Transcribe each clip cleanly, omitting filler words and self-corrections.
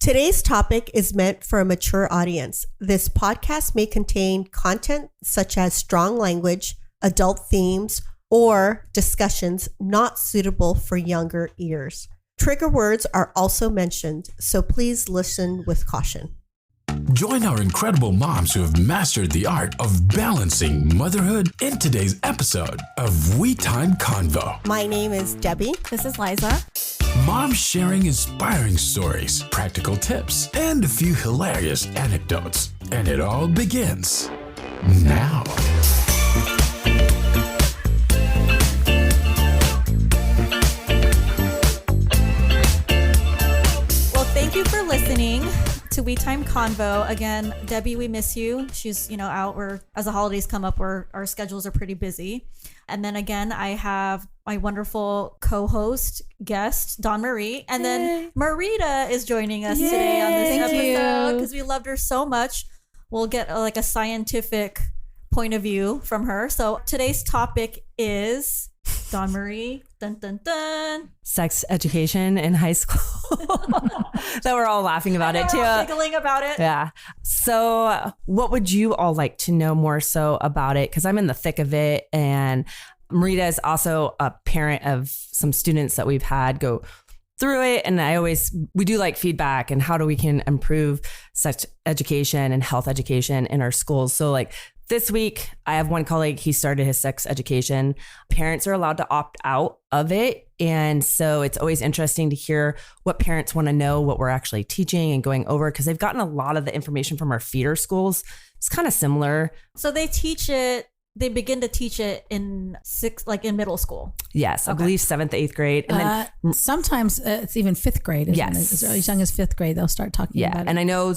Today's topic is meant for a mature audience. This podcast may contain content such as strong language, adult themes, or discussions not suitable for younger ears. Trigger words are also mentioned, so please listen with caution. Join our incredible moms who have mastered the art of balancing motherhood in today's episode of We Time Convo. My name is Debbie. This is Liza. Moms sharing inspiring stories, practical tips, and a few hilarious anecdotes. And it all begins now. Well, thank you for listening to We Time Convo. Again, Debbie, we miss you. She's, out where as the holidays come up, where our schedules are pretty busy. And then again, I have my wonderful co-host guest, Dawn Marie. And then Marita is joining us today on this episode because we loved her so much. We'll get a scientific point of view from her. So today's topic is Dawn Marie. Dun, dun, dun. Sex education in high school. That we're all laughing about it too. Giggling about it. Yeah. So what would you all like to know more so about it? Because I'm in the thick of it. And Marita is also a parent of some students that we've had go through it. And we do like feedback and how we can improve sex education and health education in our schools. So this week, I have one colleague, he started his sex education. Parents are allowed to opt out of it. And so it's always interesting to hear what parents want to know, what we're actually teaching and going over, because they've gotten a lot of the information from our feeder schools. It's kind of similar. So they begin to teach it in middle school. Yes, I believe 7th, 8th grade. And then sometimes it's even 5th grade. Yes. As young as 5th grade, they'll start talking about it. And I know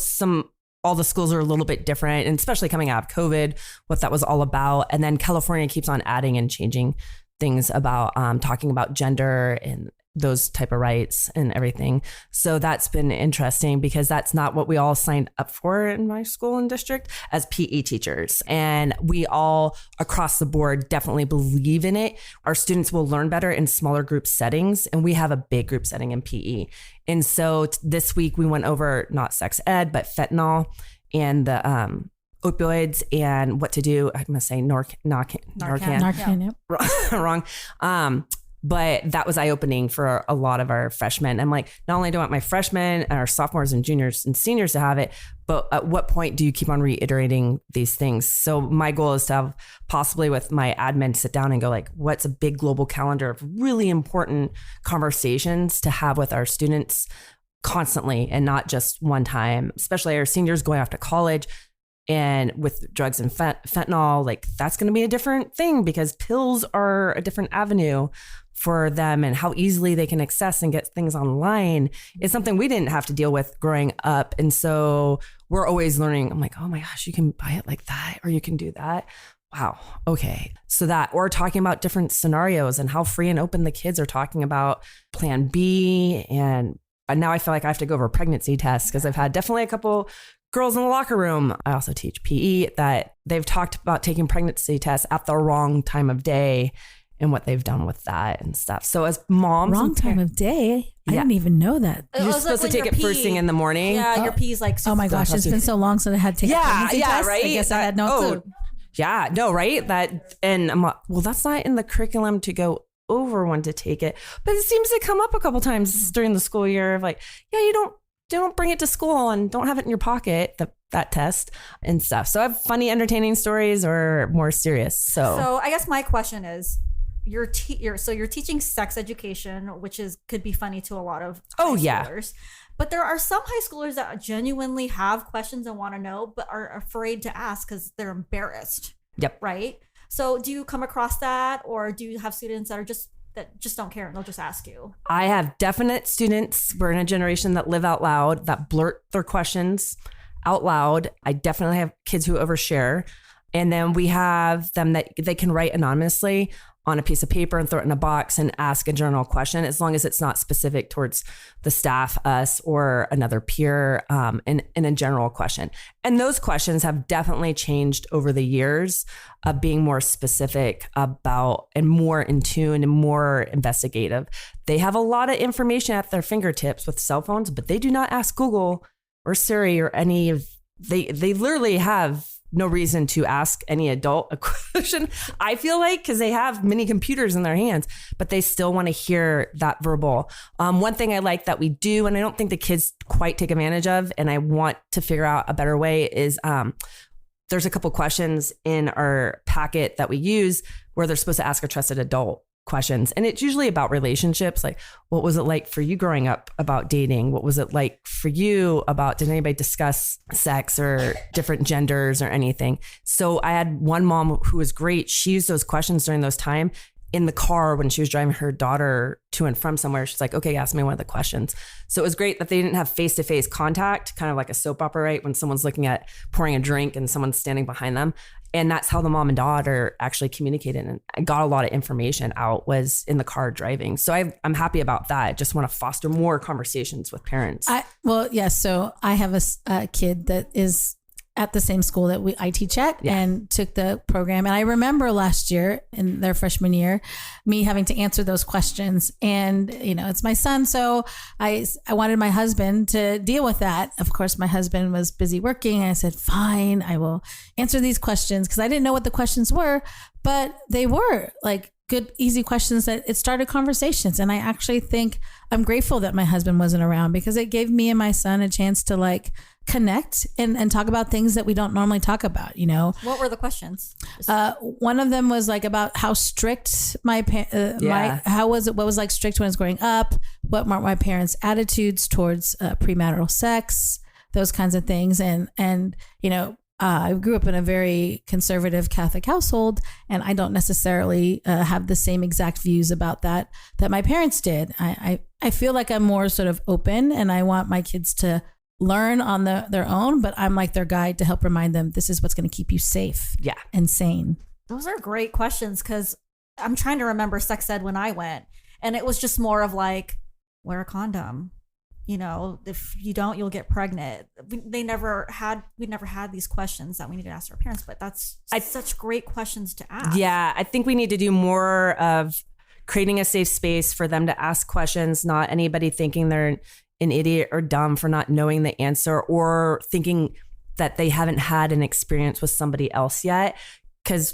all the schools are a little bit different, and especially coming out of COVID, what that was all about. And then California keeps on adding and changing things about talking about gender and those type of rights and everything. So that's been interesting because that's not what we all signed up for in my school and district as PE teachers. And we all across the board definitely believe in it. Our students will learn better in smaller group settings, and we have a big group setting in PE. And so this week we went over not sex ed, but fentanyl and the opioids and what to do. I'm going to say Narcan. Yep. Wrong. But that was eye-opening for a lot of our freshmen. I'm like, not only do I want my freshmen and our sophomores and juniors and seniors to have it, but at what point do you keep on reiterating these things? So my goal is to have possibly with my admin sit down and go what's a big global calendar of really important conversations to have with our students constantly and not just one time, especially our seniors going off to college. And with drugs and fentanyl, that's going to be a different thing because pills are a different avenue for them, and how easily they can access and get things online is something we didn't have to deal with growing up. And so we're always learning. I'm like, oh my gosh, you can buy it like that, or you can do that. Wow. Okay. So or talking about different scenarios and how free and open the kids are talking about Plan B. And now I feel like I have to go over pregnancy tests because I've had definitely a couple girls in the locker room. I also teach PE that they've talked about taking pregnancy tests at the wrong time of day and what they've done with that and stuff. So as moms, wrong time of day. I didn't even know that. You're supposed to take it first thing in the morning. Yeah, your pee's oh my gosh, it's been so long since I had to take a pregnancy test. Right. I guess I had no clue. Yeah, no, right. And I'm like, well, that's not in the curriculum to go over when to take it, but it seems to come up a couple times during the school year of you don't bring it to school and don't have it in your pocket, that test and stuff. So I have funny, entertaining stories or more serious. So I guess my question is, you're teaching sex education, which could be funny to a lot of high schoolers. But there are some high schoolers that genuinely have questions and want to know, but are afraid to ask because they're embarrassed. Yep. Right. So do you come across that, or do you have students that just don't care and they'll just ask you? I have definite students. We're in a generation that live out loud, that blurt their questions out loud. I definitely have kids who overshare. And then we have them that they can write anonymously on a piece of paper and throw it in a box and ask a general question, as long as it's not specific towards the staff, us, or another peer, in a general question. And those questions have definitely changed over the years of being more specific about and more in tune and more investigative. They have a lot of information at their fingertips with cell phones, but they do not ask Google or Siri or any of, they literally have no reason to ask any adult a question, I feel like, because they have mini computers in their hands, but they still want to hear that verbal. One thing I like that we do, and I don't think the kids quite take advantage of, and I want to figure out a better way, is there's a couple questions in our packet that we use where they're supposed to ask a trusted adult questions. And it's usually about relationships. Like, what was it like for you growing up about dating? What was it like for you about, did anybody discuss sex or different genders or anything? So I had one mom who was great. She used those questions during those time in the car when she was driving her daughter to and from somewhere. She's like, okay, ask me one of the questions. So it was great that they didn't have face-to-face contact, kind of like a soap opera, right? When someone's looking at pouring a drink and someone's standing behind them. And that's how the mom and daughter actually communicated. And I got a lot of information out was in the car driving. So I'm happy about that. I just want to foster more conversations with parents. So I have a kid that is at the same school that I teach at and took the program. And I remember last year in their freshman year, me having to answer those questions. And, it's my son. So I wanted my husband to deal with that. Of course, my husband was busy working. And I said, fine, I will answer these questions, because I didn't know what the questions were, but they were like good, easy questions that it started conversations. And I actually think I'm grateful that my husband wasn't around, because it gave me and my son a chance to connect and talk about things that we don't normally talk about, What were the questions? One of them was about how strict what was like strict when I was growing up, what were my parents' attitudes towards premarital sex, those kinds of things. And I grew up in a very conservative Catholic household, and I don't necessarily have the same exact views about that my parents did. I feel like I'm more sort of open, and I want my kids to learn on their own, but I'm like their guide to help remind them this is what's going to keep you safe and sane. Those are great questions, because I'm trying to remember sex ed when I went, and it was just more of wear a condom. If you don't, you'll get pregnant. We never had these questions that we need to ask our parents, but that's such great questions to ask. Yeah, I think we need to do more of creating a safe space for them to ask questions, not anybody thinking they're an idiot or dumb for not knowing the answer, or thinking that they haven't had an experience with somebody else yet. Because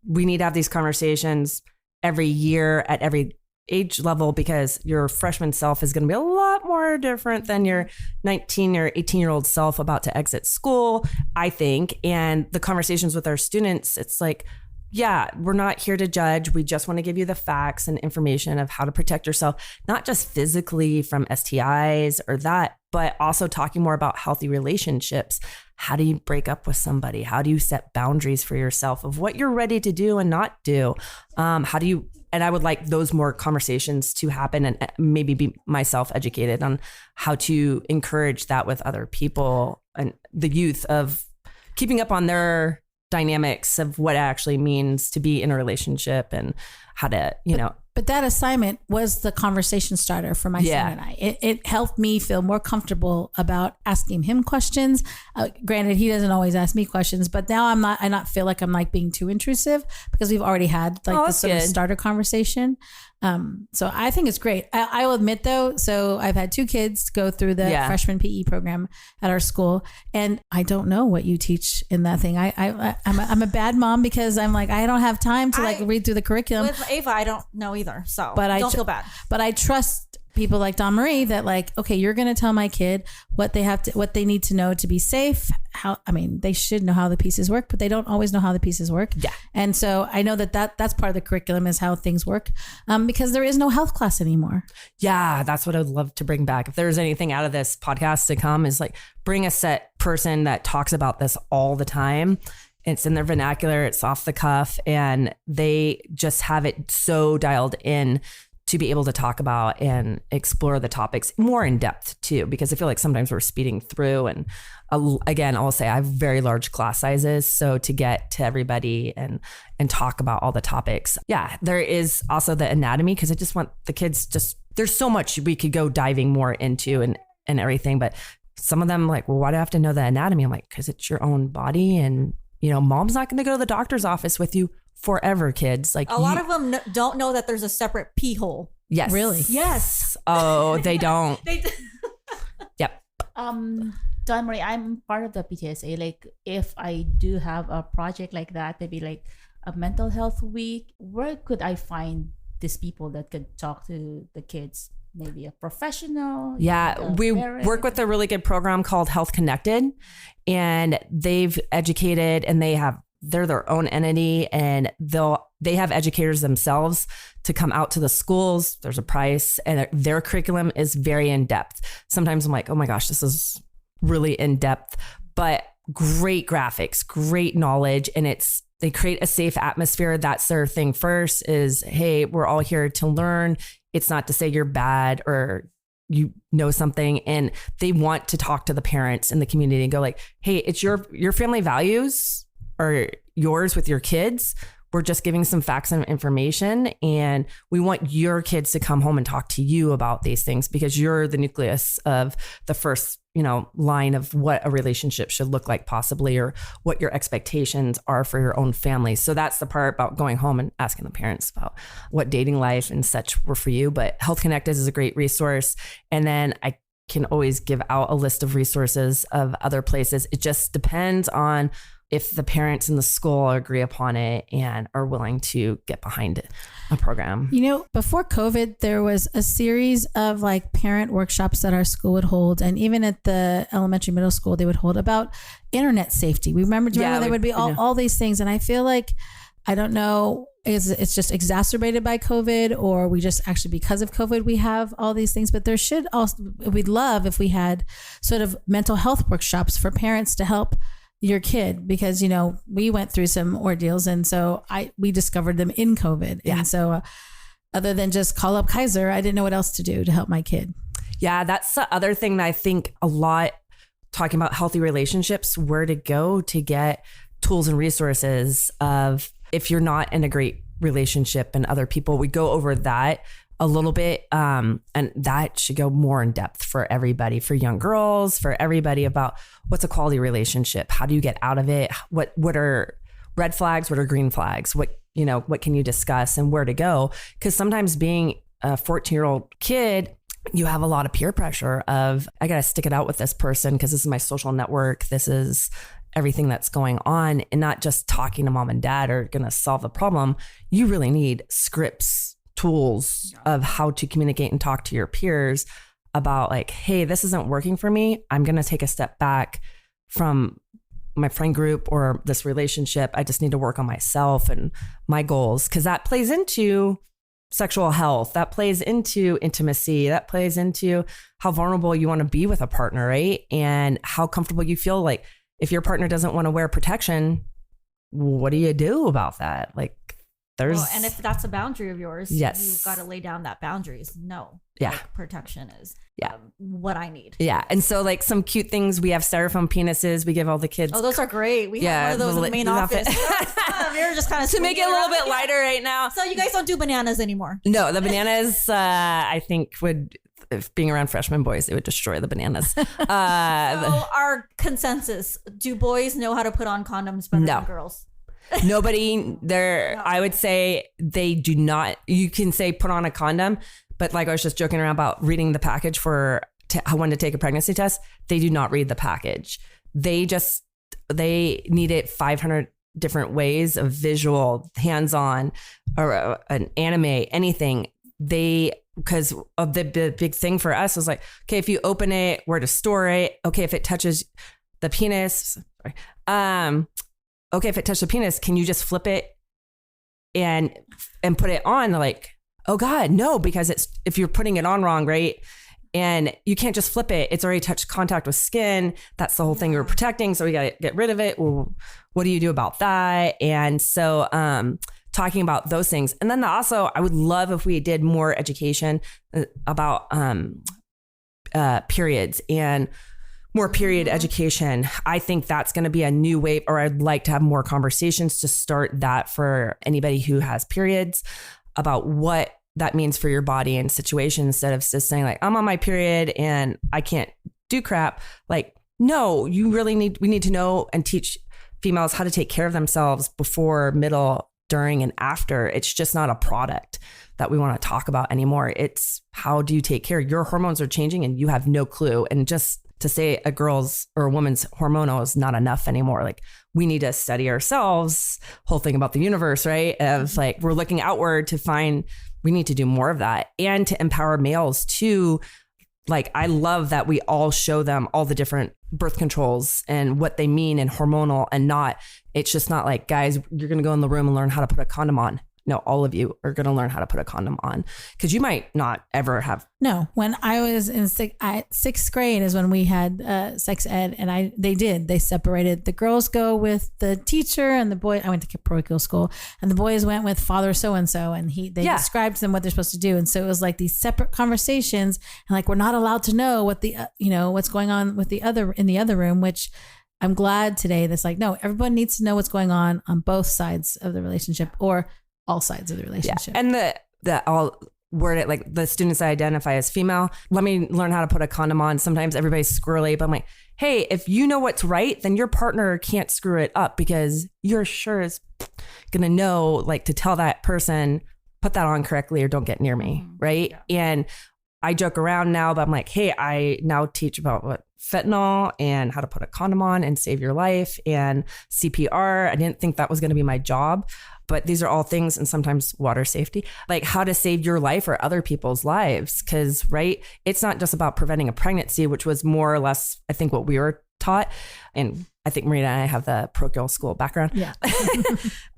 we need to have these conversations every year at every age level, because your freshman self is going to be a lot more different than your 19 or 18-year-old self about to exit school, I think. And the conversations with our students, it's we're not here to judge. We just want to give you the facts and information of how to protect yourself, not just physically from STIs or that, but also talking more about healthy relationships. How do you break up with somebody? How do you set boundaries for yourself of what you're ready to do and not do? And I would like those more conversations to happen, and maybe be myself educated on how to encourage that with other people and the youth, of keeping up on their dynamics of what it actually means to be in a relationship and how to, But that assignment was the conversation starter for my son and I. It helped me feel more comfortable about asking him questions. Granted, he doesn't always ask me questions, but now I not feel like I'm being too intrusive, because we've already had this sort of starter conversation. So I think it's great. I will admit though, so I've had 2 kids go through the freshman PE program at our school, and I don't know what you teach in that thing. I'm a bad mom, because I'm I don't have time to read through the curriculum. With Ava, I don't know either. So don't feel bad. But I trust people like Dawn Marie that okay, you're going to tell my kid what they need to know to be safe. They should know how the pieces work, but they don't always know how the pieces work. Yeah. And so I know that's part of the curriculum, is how things work, because there is no health class anymore. Yeah. That's what I'd love to bring back. If there's anything out of this podcast to come, is bring a set person that talks about this all the time. It's in their vernacular, it's off the cuff, and they just have it so dialed in to be able to talk about and explore the topics more in depth too, because I feel like sometimes we're speeding through. And again, I'll say I have very large class sizes. So to get to everybody and talk about all the topics. Yeah, there is also the anatomy, because I just want the kids there's so much we could go diving more into and everything. But some of them like, well, why do I have to know the anatomy? I'm like, because it's your own body. And, mom's not going to go to the doctor's office with you forever, kids. Like a lot of them don't know that there's a separate pee hole. Yes. Really? Yes. Oh, they don't. Yep. Don Marie, I'm part of the PTSA. Like if I do have a project like that, maybe like a mental health week, where could I find these people that could talk to the kids? Maybe a professional. Yeah, we work with a really good program called Health Connected, and they've educated, and they're their own entity, and they have educators themselves to come out to the schools. There's a price, and their curriculum is very in depth. Sometimes I'm like, oh my gosh, this is really in depth, but great graphics, great knowledge, and they create a safe atmosphere. That's their thing first is, hey, we're all here to learn. It's not to say you're bad or you know something. And they want to talk to the parents in the community and go like, hey, it's your family values or yours with your kids. We're just giving some facts and information, and we want your kids to come home and talk to you about these things, because you're the nucleus of the first, line of what a relationship should look like possibly, or what your expectations are for your own family. So that's the part about going home and asking the parents about what dating life and such were for you. But Health Connected is a great resource. And then I can always give out a list of resources of other places. It just depends on if the parents in the school agree upon it and are willing to get behind a program. Before COVID, there was a series of like parent workshops that our school would hold. And even at the elementary, middle school, they would hold about internet safety. Do you remember there would be all these things. And I feel like, I don't know, it's just exacerbated by COVID, or we just actually, because of COVID, we have all these things. But there should also, we'd love if we had sort of mental health workshops for parents to help your kid, because we went through some ordeals, and so we discovered them in COVID. Yeah. And so other than just call up Kaiser, I didn't know what else to do to help my kid. Yeah, that's the other thing that I think a lot, talking about healthy relationships, where to go to get tools and resources of if you're not in a great relationship and other people. We go over that a little bit, and that should go more in depth for everybody, for young girls, for everybody, about what's a quality relationship, how do you get out of it, what are red flags, what are green flags, what can you discuss, and where to go. Because sometimes being a 14-year-old kid, you have a lot of peer pressure of, I gotta stick it out with this person because this is my social network, this is everything that's going on, and not just talking to mom and dad are gonna solve the problem. You really need scripts, tools of how to communicate and talk to your peers about like, hey, this isn't working for me. I'm going to take a step back from my friend group or this relationship. I just need to work on myself and my goals, because that plays into sexual health. That plays into intimacy. That plays into how vulnerable you want to be with a partner, right? And how comfortable you feel. Like if your partner doesn't want to wear protection, what do you do about that? Like, and if that's a boundary of yours, yes, you've got to lay down that boundaries. No, protection is what I need. Yeah, and so like some cute things. We have styrofoam penises. We give all the kids. Oh, those are great. We have one of those in the main office. You're just kind of to make it a little bit lighter right now. So you guys don't do bananas anymore? No, the bananas I think would. If being around freshman boys, they would destroy the bananas. So our consensus: do boys know how to put on condoms better than girls? Nobody there. I would say they do not. You can say put on a condom, but like I was just joking around about reading the package for when to take a pregnancy test. They do not read the package. They need it 500 different ways of visual, hands-on, or an anime, anything. Because of the big thing for us was like, okay, if you open it, where to store it. Okay, if it touches the penis, okay, if it touched the penis, can you just flip it and put it on? Like, oh God, no, because if you're putting it on wrong, right? And you can't just flip it. It's already touched contact with skin. That's the whole thing you're protecting. So we got to get rid of it. Well, what do you do about that? And so talking about those things. And then also I would love if we did more education about periods and more period education. I think that's going to be a new wave, or I'd like to have more conversations to start that for anybody who has periods about what that means for your body and situation, instead of just saying like, I'm on my period and I can't do crap. Like, no, we need to know and teach females how to take care of themselves before, middle, during, and after. It's just not a product that we want to talk about anymore. It's how do you take care? Your hormones are changing and you have no clue. And just to say a girl's or a woman's hormonal is not enough anymore. Like, we need to study ourselves, whole thing about the universe, right? Of like, we're looking outward to find, we need to do more of that, and to empower males too. Like, I love that we all show them all the different birth controls and what they mean and hormonal, and not, it's just not like, guys, you're going to go in the room and learn how to put a condom on. No, all of you are going to learn how to put a condom on, because you might not ever have. No, when I was in sixth grade is when we had sex ed, and they separated. The girls go with the teacher, and the boy. I went to parochial school, and the boys went with Father so and so, and they described to them what they're supposed to do, and so it was like these separate conversations, and like we're not allowed to know what the what's going on with in the other room, which. I'm glad today that's like, no, everyone needs to know what's going on both sides of the relationship, or all sides of the relationship. Yeah. And I'll word it like, the students I identify as female, let me learn how to put a condom on. Sometimes everybody's squirrely, but I'm like, hey, if you know what's right, then your partner can't screw it up, because you're sure is going to know, like, to tell that person, put that on correctly or don't get near me. Right. Yeah. And I joke around now, but I'm like, hey, I now teach about what fentanyl and how to put a condom on and save your life, and CPR. I didn't think that was going to be my job, but these are all things, and sometimes water safety, like how to save your life or other people's lives. Because, right, it's not just about preventing a pregnancy, which was more or less, I think, what we were taught. And I think Marita and I have the parochial school background. Yeah.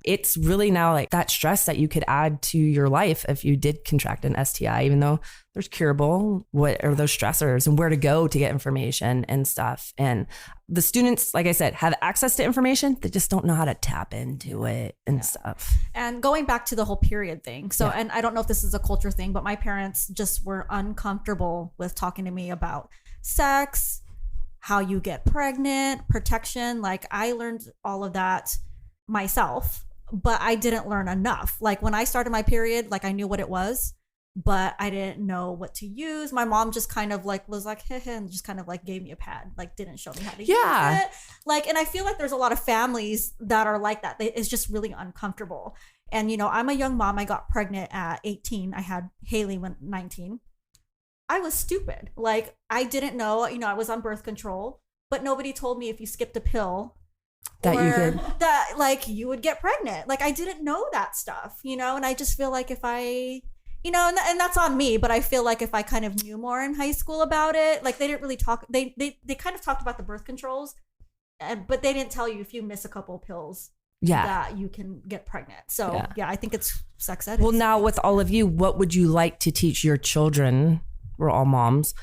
It's really now like that stress that you could add to your life if you did contract an STI, even though there's curable, what are those stressors and where to go to get information and stuff. And the students, like I said, have access to information. They just don't know how to tap into it and stuff. And going back to the whole period thing. So, and I don't know if this is a culture thing, but my parents just were uncomfortable with talking to me about sex, how you get pregnant, protection. Like, I learned all of that myself, but I didn't learn enough. Like, when I started my period, like, I knew what it was, but I didn't know what to use. My mom just kind of like was like, heh, and just kind of like gave me a pad, like didn't show me how to use it. Like, and I feel like there's a lot of families that are like that. It's just really uncomfortable. And, I'm a young mom. I got pregnant at 18. I had Haley when 19. I was stupid. Like, I didn't know, I was on birth control, but nobody told me if you skipped a pill that like you would get pregnant. Like, I didn't know that stuff, and I just feel like if I, and that's on me, but I feel like if I kind of knew more in high school about it, like they didn't really talk, they kind of talked about the birth controls, but they didn't tell you if you miss a couple pills that you can get pregnant. So I think it's sex ed. Well, now with all of you, what would you like to teach your children? We're all moms.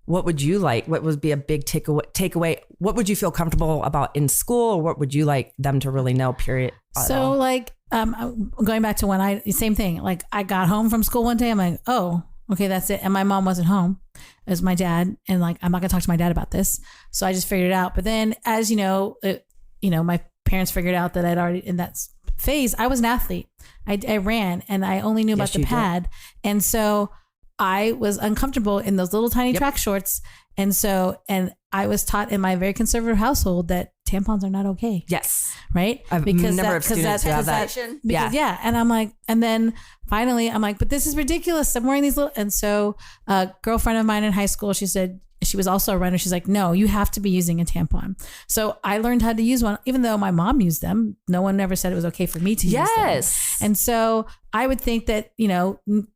What would you like? What would be a big takeaway? What would you feel comfortable about in school? Or what would you like them to really know, period? So like, going back to same thing. Like, I got home from school one day. I'm like, oh, okay, that's it. And my mom wasn't home. It was my dad. And like, I'm not gonna talk to my dad about this. So I just figured it out. But then, as my parents figured out that I'd already, in that phase, I was an athlete. I ran, and I only knew about the pad. And so I was uncomfortable in those little tiny track shorts. And I was taught in my very conservative household that tampons are not okay. Yes. Right? Because And I'm like, and then finally I'm like, but this is ridiculous. I'm wearing these little, and so a girlfriend of mine in high school, she said, she was also a runner. She's like, no, you have to be using a tampon. So I learned how to use one, even though my mom used them. No one ever said it was okay for me to use them. And so I would think that,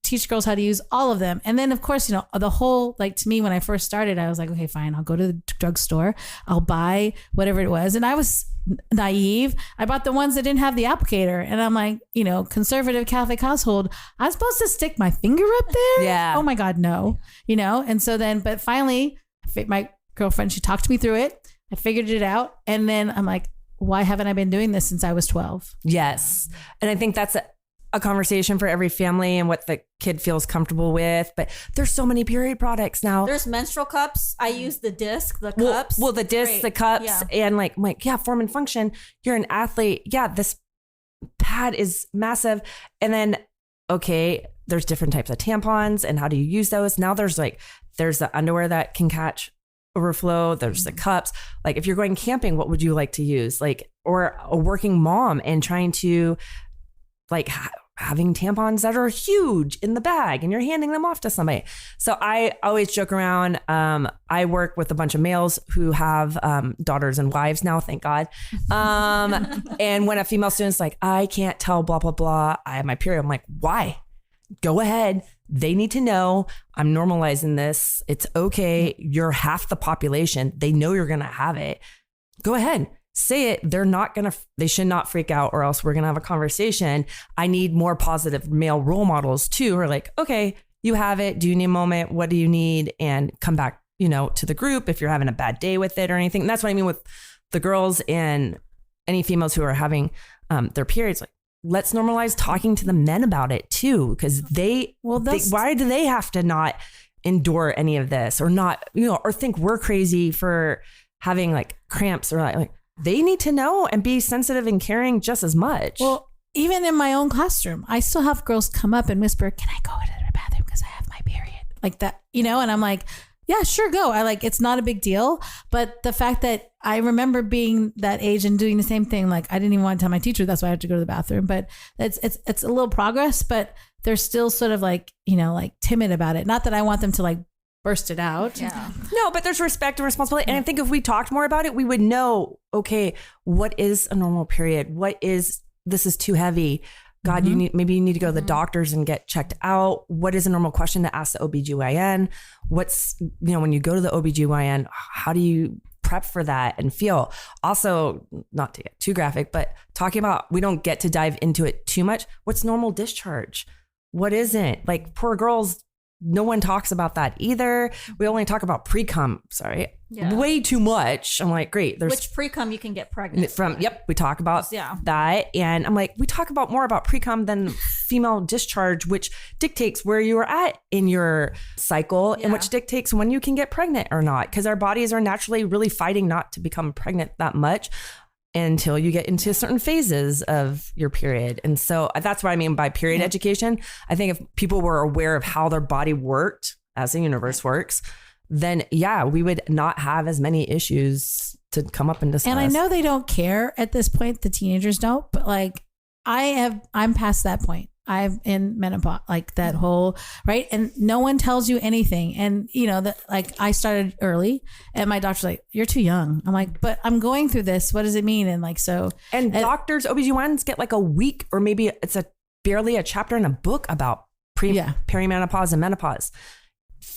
teach girls how to use all of them. And then of course, the whole, like, to me, when I first started, I was like, okay, fine. I'll go to the drugstore. I'll buy whatever it was. And I was naive. I bought the ones that didn't have the applicator. And I'm like, conservative Catholic household, I'm supposed to stick my finger up there? Yeah. Oh my God, no. And so then, but finally, my girlfriend, she talked me through it. I figured it out. And then I'm like, why haven't I been doing this since I was 12? Yes. And I think that's a conversation for every family and what the kid feels comfortable with. But there's so many period products now. There's menstrual cups. I use the disc, the cups. Well, the disc, Great. the cups, Yeah. and like, yeah, form and function. You're an athlete. Yeah, this pad is massive. And then, okay, there's different types of tampons and how do you use those? Now there's the underwear that can catch overflow. There's the cups. Like if you're going camping, what would you like to use? Like, or a working mom and trying to like having tampons that are huge in the bag and you're handing them off to somebody. So I always joke around. I work with a bunch of males who have daughters and wives now, thank God. And when a female student's like, I can't tell, blah, blah, blah, I have my period. I'm like, why? Go ahead. They need to know I'm normalizing this. It's okay. You're half the population. They know you're going to have it. Go ahead. Say it. They should not freak out or else we're going to have a conversation. I need more positive male role models too. Who are like, okay, you have it. Do you need a moment? What do you need? And come back, to the group if you're having a bad day with it or anything. And that's what I mean with the girls and any females who are having their periods. Like, let's normalize talking to the men about it too. Cause why do they have to not endure any of this or not, or think we're crazy for having like cramps or like they need to know and be sensitive and caring just as much. Well, even in my own classroom, I still have girls come up and whisper, can I go to the bathroom because I have my period? Like that, and I'm like, yeah, sure, go. it's not a big deal. But the fact that I remember being that age and doing the same thing, like I didn't even want to tell my teacher, that's why I had to go to the bathroom. But it's a little progress, but they're still sort of like, like timid about it. Not that I want them to like burst it out. Yeah. No, but there's respect and responsibility. And I think if we talked more about it, we would know, okay, what is a normal period? This is too heavy. God, maybe you need to go to the doctors and get checked out. What is a normal question to ask the OBGYN? What's, when you go to the OBGYN, how do you prep for that and feel? Also, not to get too graphic, but talking about, we don't get to dive into it too much. What's normal discharge? What isn't? Like poor girls, no one talks about that either. We only talk about pre-cum, way too much. I'm like, great. Which pre-cum you can get pregnant we talk about that. And I'm like, we talk about more about pre-cum than female discharge, which dictates where you are at in your cycle and which dictates when you can get pregnant or not. Because our bodies are naturally really fighting not to become pregnant that much until you get into certain phases of your period. And so that's what I mean by period education. I think if people were aware of how their body worked as the universe works, then we would not have as many issues to come up and discuss. And I know they don't care at this point, the teenagers don't, but like I'm past that point. I'm in menopause, like that whole, right? And no one tells you anything. And like I started early and my doctor's like, you're too young. I'm like, but I'm going through this. What does it mean? And like, so. And doctors, OBGYNs get like a week or maybe it's barely a chapter in a book about perimenopause and menopause.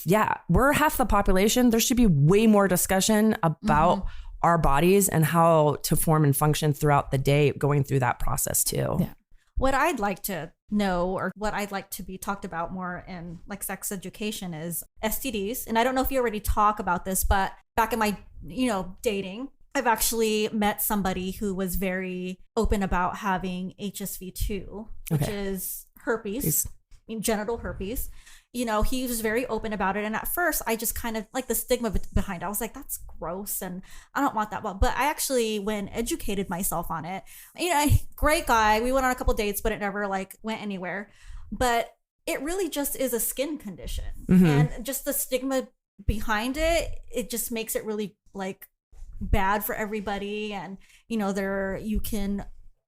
Yeah. We're half the population. There should be way more discussion about our bodies and how to form and function throughout the day, going through that process too. Yeah. What I'd like to know or what I'd like to be talked about more in like sex education is STDs. And I don't know if you already talk about this, but back in my, dating, I've actually met somebody who was very open about having HSV2, which is herpes, genital herpes. He was very open about it. And at first I just kind of like the stigma behind it. I was like, that's gross. And I don't want that. But I actually went educated myself on it. Great guy. We went on a couple dates, but it never like went anywhere. But it really just is a skin condition. And just the stigma behind it, it just makes it really like bad for everybody. And, you can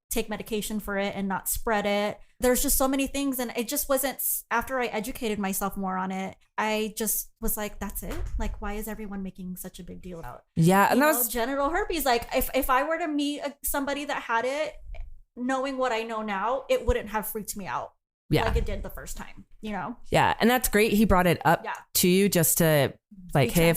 take medication for it and not spread it. There's just so many things. And it just wasn't, after I educated myself more on it, I just was like, that's it. Like, why is everyone making such a big deal about it? Yeah. And that was genital herpes. Like if I were to meet somebody that had it, knowing what I know now, it wouldn't have freaked me out like it did the first time, Yeah. And that's great. He brought it up to you just to like, hey,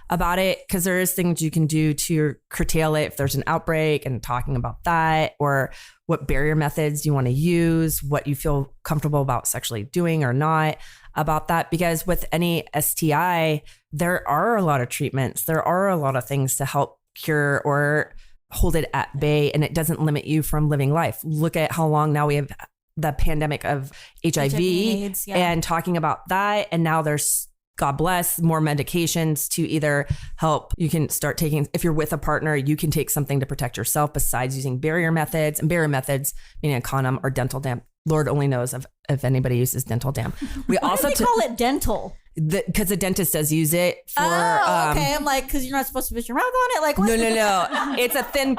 about it. Cause there is things you can do to curtail it if there's an outbreak and talking about that, or what barrier methods you want to use, what you feel comfortable about sexually doing or not about that. Because with any STI, there are a lot of treatments. There are a lot of things to help cure or hold it at bay, and it doesn't limit you from living life. Look at how long now we have the pandemic of HIV AIDS, and talking about that. And now there's, God bless, more medications to either help. You can start taking, if you're with a partner, you can take something to protect yourself besides using barrier methods. And barrier methods, meaning a condom or dental dam. Lord only knows if anybody uses dental dam. We Why also do they call it dental? because the dentist does use it for. Okay. I'm like, because you're not supposed to put your mouth on it. Like, what? No. It's a thin.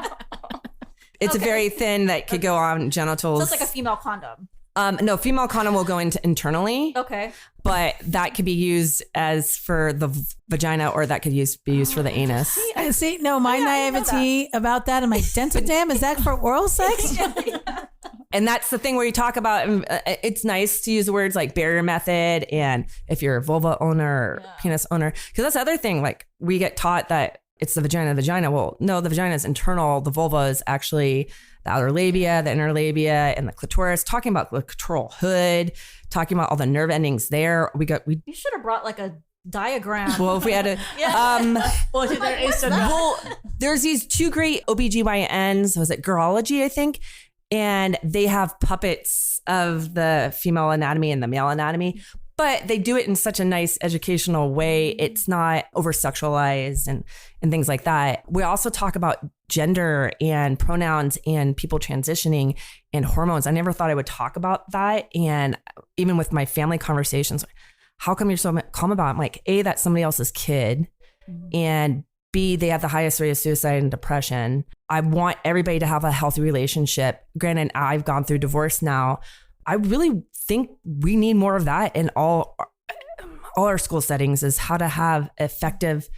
It's a very thin that could go on genitals. So it's like a female condom. No, female condom will go into internally. Okay. But that could be used as for the vagina, or that could be used for the anus. I see. No, my naivety about that. I'm like, dental dam, is that for oral sex? And that's the thing where you talk about, it's nice to use the words like barrier method, and if you're a vulva owner or penis owner, because that's the other thing. Like, we get taught that it's the vagina. Well, no, the vagina is internal. The vulva is actually the outer labia, the inner labia, and the clitoris. Talking about the clitoral hood, talking about all the nerve endings there. You should have brought like a diagram. Well, if we had there's these two great OBGYNs. Was it Girology, I think? And they have puppets of the female anatomy and the male anatomy, but they do it in such a nice educational way. It's not over sexualized and things like that. We also talk about gender and pronouns and people transitioning and hormones. I never thought I would talk about that. And even with my family conversations, how come you're so calm about it? I'm like, A, that's somebody else's kid. And B, they have the highest rate of suicide and depression. I want everybody to have a healthy relationship. Granted, I've gone through divorce now. I really think we need more of that in all our school settings, is how to have effective,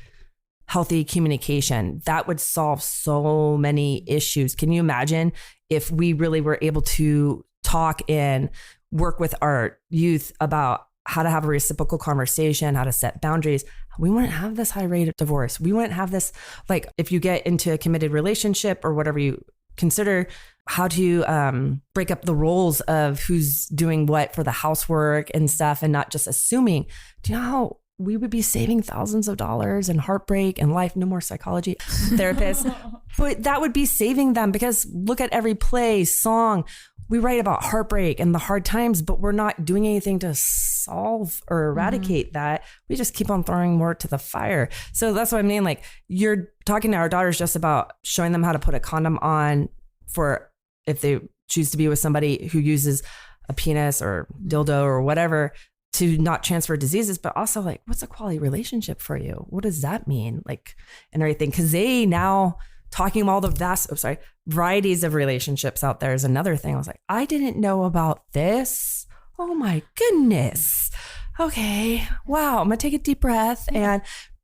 healthy communication. That would solve so many issues. Can you imagine if we really were able to talk and work with our youth about how to have a reciprocal conversation, how to set boundaries? We wouldn't have this high rate of divorce. We wouldn't have this, like, if you get into a committed relationship or whatever you consider, how to break up the roles of who's doing what for the housework and stuff, and not just assuming. Do you know how we would be saving thousands of dollars in heartbreak and life? No more psychology therapists, but that would be saving them, because look at every play, song. We write about heartbreak and the hard times, but we're not doing anything to solve or eradicate that. We just keep on throwing more to the fire. So that's what I mean. Like, you're talking to our daughters just about showing them how to put a condom on for if they choose to be with somebody who uses a penis or dildo or whatever, to not transfer diseases, but also like, what's a quality relationship for you? What does that mean? Like, and everything. Cause they now talking about all the varieties of relationships out there is another thing. I was like, I didn't know about this. Oh my goodness. Okay. Wow. I'm gonna take a deep breath. And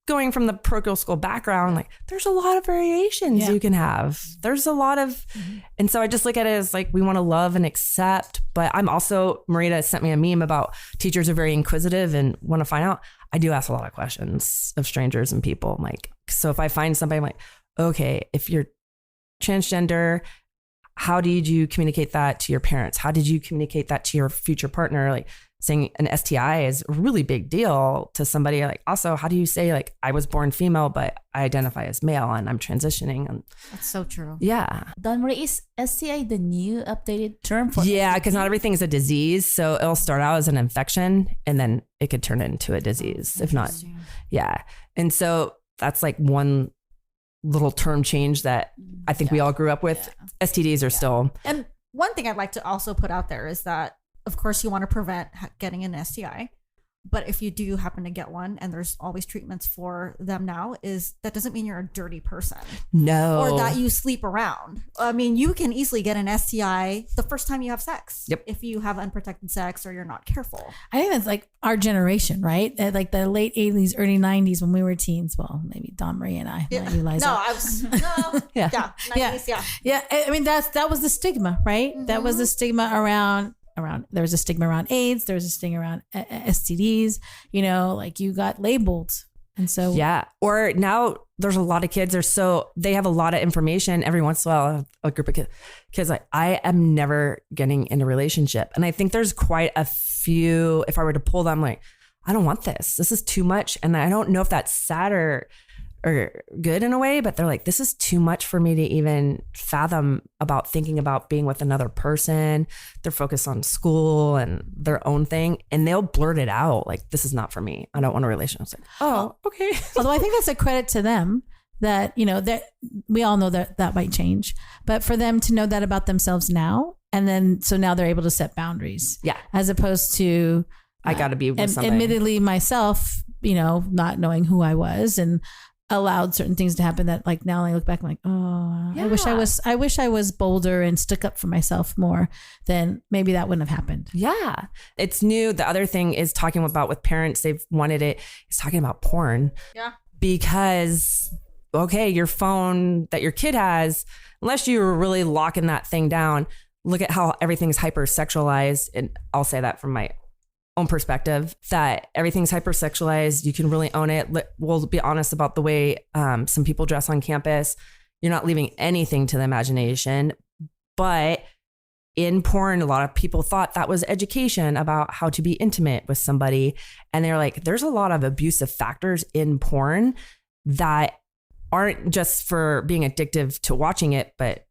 going from the parochial school background, like, there's a lot of variations you can have. There's a lot of, and so I just look at it as like, we want to love and accept, but I'm also, Marita sent me a meme about teachers are very inquisitive and want to find out. I do ask a lot of questions of strangers and people. I'm like, so if I find somebody, I'm like, okay, if you're transgender, how did you communicate that to your parents? How did you communicate that to your future partner? Like, saying an STI is a really big deal to somebody. Like, also, how do you say, like, I was born female, but I identify as male and I'm transitioning? And that's so true. Yeah. Don Marie, is STI the new updated term for? Yeah, because not everything is a disease. So it'll start out as an infection and then it could turn into a disease. If not, yeah. And so that's like one little term change that I think we all grew up with. STDs are still. And one thing I'd like to also put out there is that, of course, you want to prevent getting an STI. But if you do happen to get one, and there's always treatments for them now, is that doesn't mean you're a dirty person. No. Or that you sleep around. I mean, you can easily get an STI the first time you have sex. Yep. If you have unprotected sex or you're not careful. I think that's like our generation, right? Like the late 80s, early 90s when we were teens. Well, maybe Don Marie and I, not you, Liza. No, I was, no. Yeah. 90s, Yeah. I mean, that was the stigma, right? Mm-hmm. That was the stigma around, there was a stigma around AIDS. There was a stigma around STDs, like you got labeled. And so, yeah. Or now there's a lot of kids they have a lot of information. Every once in a while, a group of kids like, I am never getting in a relationship. And I think there's quite a few, if I were to pull them, like, I don't want this. This is too much. And I don't know if that's sad or or good in a way, but they're like, this is too much for me to even fathom about thinking about being with another person. They're focused on school and their own thing, and they'll blurt it out like, this is not for me. I don't want a relationship. It's like, oh, okay. Although I think that's a credit to them that, you know, that we all know that might change, but for them to know that about themselves now. And then, so now they're able to set boundaries. Yeah. As opposed to, I got to be with somebody. Admittedly myself, you know, not knowing who I was and allowed certain things to happen that like now I look back, I'm like, oh, Yeah. I wish I was bolder and stuck up for myself more, then maybe that wouldn't have happened. Yeah. It's new. The other thing is talking about with parents, they've wanted it, is talking about porn. Yeah. Because, okay, your phone that your kid has, unless you're really locking that thing down, look at how everything's hypersexualized. And I'll say that from my own perspective, that everything's hypersexualized. You can really own it. We'll be honest about the way some people dress on campus. You're not leaving anything to the imagination. But in porn, a lot of people thought that was education about how to be intimate with somebody. And they're like, there's a lot of abusive factors in porn that aren't just for being addictive to watching it, but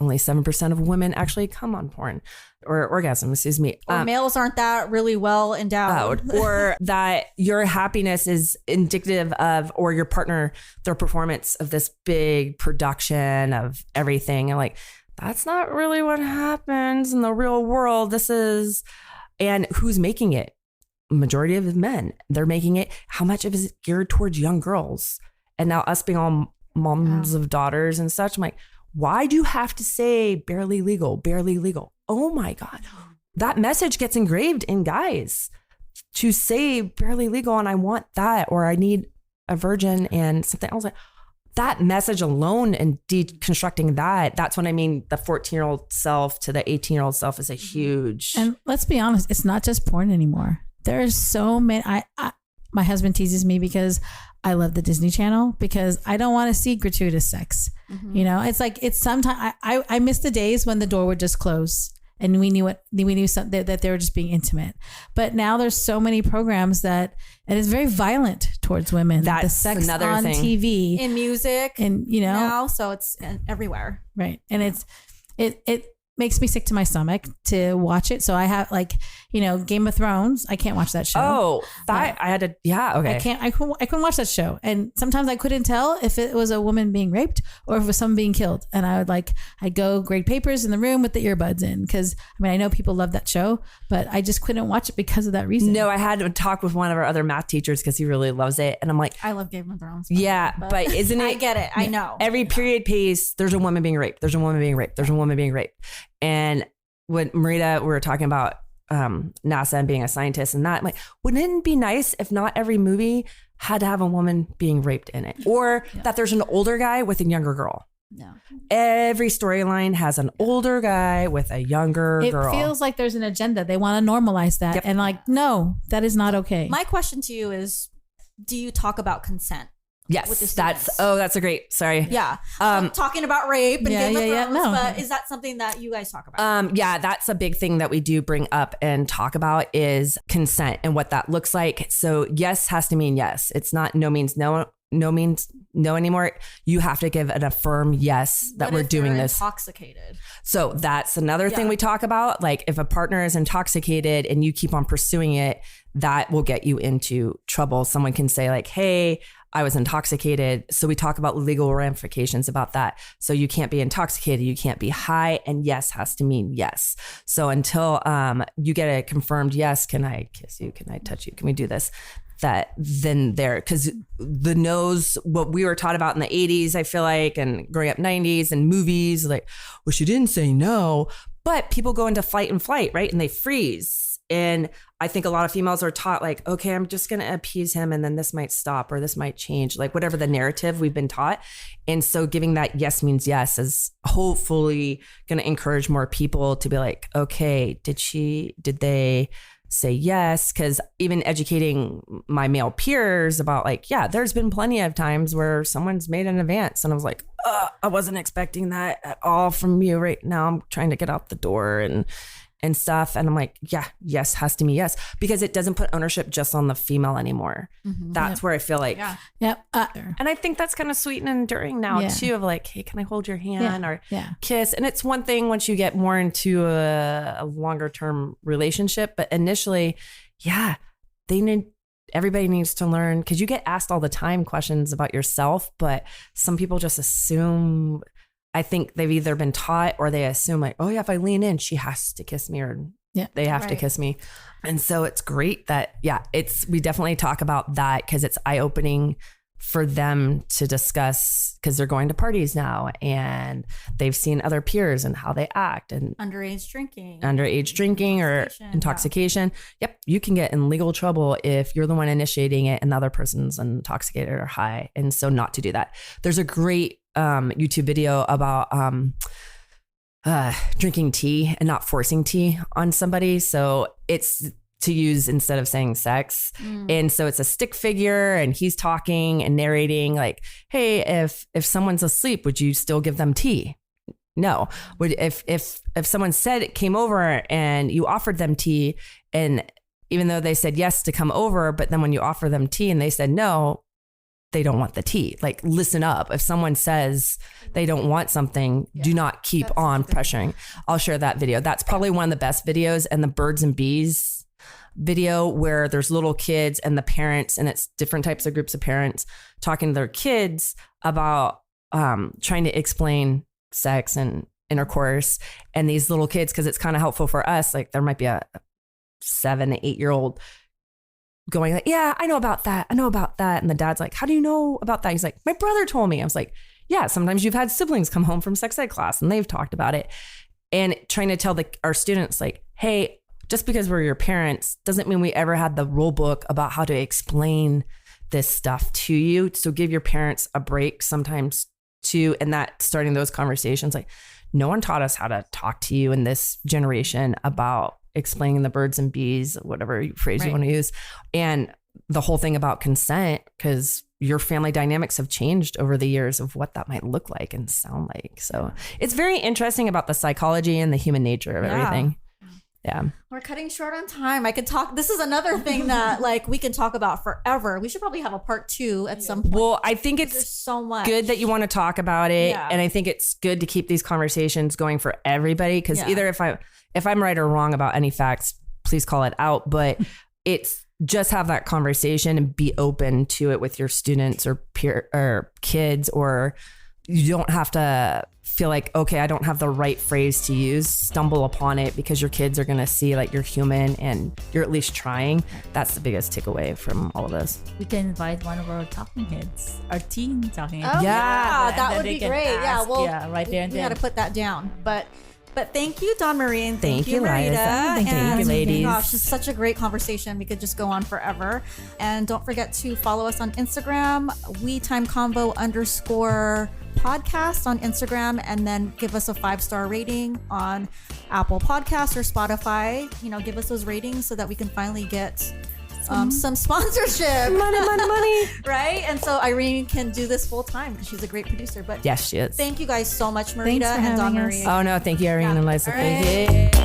only 7% of women actually come on porn or orgasm, excuse me. Or males aren't that really well endowed. Or that your happiness is indicative of, or your partner, their performance of this big production of everything. And like, that's not really what happens in the real world. And who's making it? Majority of men. They're making it. How much of it is geared towards young girls? And now us being all moms of daughters and such, I'm like, why do you have to say barely legal, barely legal? Oh my God. That message gets engraved in guys to say barely legal. And I want that, or I need a virgin and something else. That message alone and deconstructing that's what I mean. The 14-year-old self to the 18-year-old self is a huge. And let's be honest, it's not just porn anymore. There's so many. My husband teases me because I love the Disney Channel because I don't want to see gratuitous sex. Mm-hmm. You know, it's like, it's sometimes I miss the days when the door would just close and we knew something that they were just being intimate. But now there's so many programs that it is very violent towards women. That's the sex another on thing. TV, In music, and you know, now, so it's everywhere. right? And it makes me sick to my stomach to watch it. So I have, like, you know, Game of Thrones. I can't watch that show. Oh, that I had to. Yeah. Okay. I couldn't watch that show. And sometimes I couldn't tell if it was a woman being raped or if it was someone being killed. And I'd go grade papers in the room with the earbuds in. Cause I mean, I know people love that show, but I just couldn't watch it because of that reason. No, I had to talk with one of our other math teachers because he really loves it. And I'm like, I love Game of Thrones. yeah, but isn't it? I get it. I know. Every period piece, there's a woman being raped. There's a woman being raped. There's a woman being raped. And when Marita, we were talking about NASA and being a scientist and that, I'm like, wouldn't it be nice if not every movie had to have a woman being raped in it, or that there's an older guy with a younger girl? No. Every storyline has an older guy with a younger girl. It feels like there's an agenda. They want to normalize that. Yep. And like, no, that is not okay. My question to you is, do you talk about consent? With the Yes, students? that's a great. Sorry. Yeah. Talking about rape and Yeah, Game of yeah, Thrones, no. but is that something that you guys talk about? Yeah, that's a big thing that we do bring up and talk about is consent and what that looks like. So yes has to mean yes. It's not no means no, no means no anymore. You have to give an affirm yes that What we're if doing they're this. intoxicated? So that's another thing Yeah. we talk about. Like if a partner is intoxicated and you keep on pursuing it, that will get you into trouble. Someone can say like, hey, I was intoxicated. So we talk about legal ramifications about that. So you can't be intoxicated. You can't be high. And yes has to mean yes. So until you get a confirmed yes, can I kiss you? Can I touch you? Can we do this? Because the no's, what we were taught about in the 80s, I feel like, and growing up 90s and movies, like, well, she didn't say no, but people go into fight and flight, right? And they freeze. And I think a lot of females are taught like, okay, I'm just going to appease him and then this might stop or this might change, like whatever the narrative we've been taught. And so giving that yes means yes is hopefully going to encourage more people to be like, okay, did they say yes? Because even educating my male peers about like, yeah, there's been plenty of times where someone's made an advance and I was like, I wasn't expecting that at all from you right now. I'm trying to get out the door. And and stuff. And I'm like, yeah, yes has to mean yes, because it doesn't put ownership just on the female anymore. That's where I feel like, Yep. and I think that's kind of sweet and enduring now too, of like, hey, can I hold your hand or kiss? And it's one thing once you get more into a longer term relationship, but initially, everybody needs to learn, because you get asked all the time questions about yourself, but some people just assume, I think they've either been taught or they assume like, oh yeah, if I lean in, she has to kiss me, or they have to kiss me. And so it's great that, we definitely talk about that, because it's eye-opening for them to discuss, because they're going to parties now and they've seen other peers and how they act, and Underage drinking or intoxication. Yep. You can get in legal trouble if you're the one initiating it and the other person's intoxicated or high. And so not to do that. There's a great YouTube video about drinking tea and not forcing tea on somebody. So it's to use instead of saying sex. And so it's a stick figure, and he's talking and narrating like, hey, if someone's asleep, would you still give them tea? No. Would if someone came over and you offered them tea, and even though they said yes to come over, but then when you offer them tea and they said no, they don't want the tea. Like, listen up. If someone says they don't want something, do not keep on pressuring. I'll share that video. That's probably one of the best videos. And the birds and bees video, where there's little kids and the parents, and it's different types of groups of parents talking to their kids about trying to explain sex and intercourse. And these little kids, because it's kind of helpful for us, like there might be a 7 to 8 year old going like, yeah, I know about that. And the dad's like, how do you know about that? He's like, my brother told me. I was like, yeah, sometimes you've had siblings come home from sex ed class and they've talked about it. And trying to tell our students like, hey, just because we're your parents doesn't mean we ever had the rule book about how to explain this stuff to you. So give your parents a break sometimes too. And that starting those conversations, like no one taught us how to talk to you in this generation about explaining the birds and bees, whatever phrase you want to use. And the whole thing about consent, because your family dynamics have changed over the years of what that might look like and sound like. So it's very interesting about the psychology and the human nature of everything. Yeah. We're cutting short on time. I could talk. This is another thing that like we can talk about forever. We should probably have a part 2 at some point. Well, I think it's so much good that you want to talk about it. Yeah. And I think it's good to keep these conversations going for everybody. Because either if I'm right or wrong about any facts, please call it out. But it's just have that conversation and be open to it with your students or peer or kids, or you don't have to feel like, okay, I don't have the right phrase to use, stumble upon it, because your kids are going to see like you're human and you're at least trying. That's the biggest takeaway from all of this. We can invite one of our talking heads, our teen talking heads. Oh, yeah, that would be great. Ask, well, right there and we then. got to put that down. But thank you, Dawn Marie, and thank you, Liza. Marita. Thank you, ladies. Gosh, it's such a great conversation. We could just go on forever. And don't forget to follow us on Instagram, WeTimeConvo_podcast on Instagram, and then give us a 5-star rating on Apple Podcasts or Spotify. Give us those ratings so that we can finally get some sponsorship. Money. Right? And so Irene can do this full time because she's a great producer. But yes, she is. Thank you guys so much, Marita and Dawn Marie. Oh no, thank you, Irene and Liza. All right. Thank you.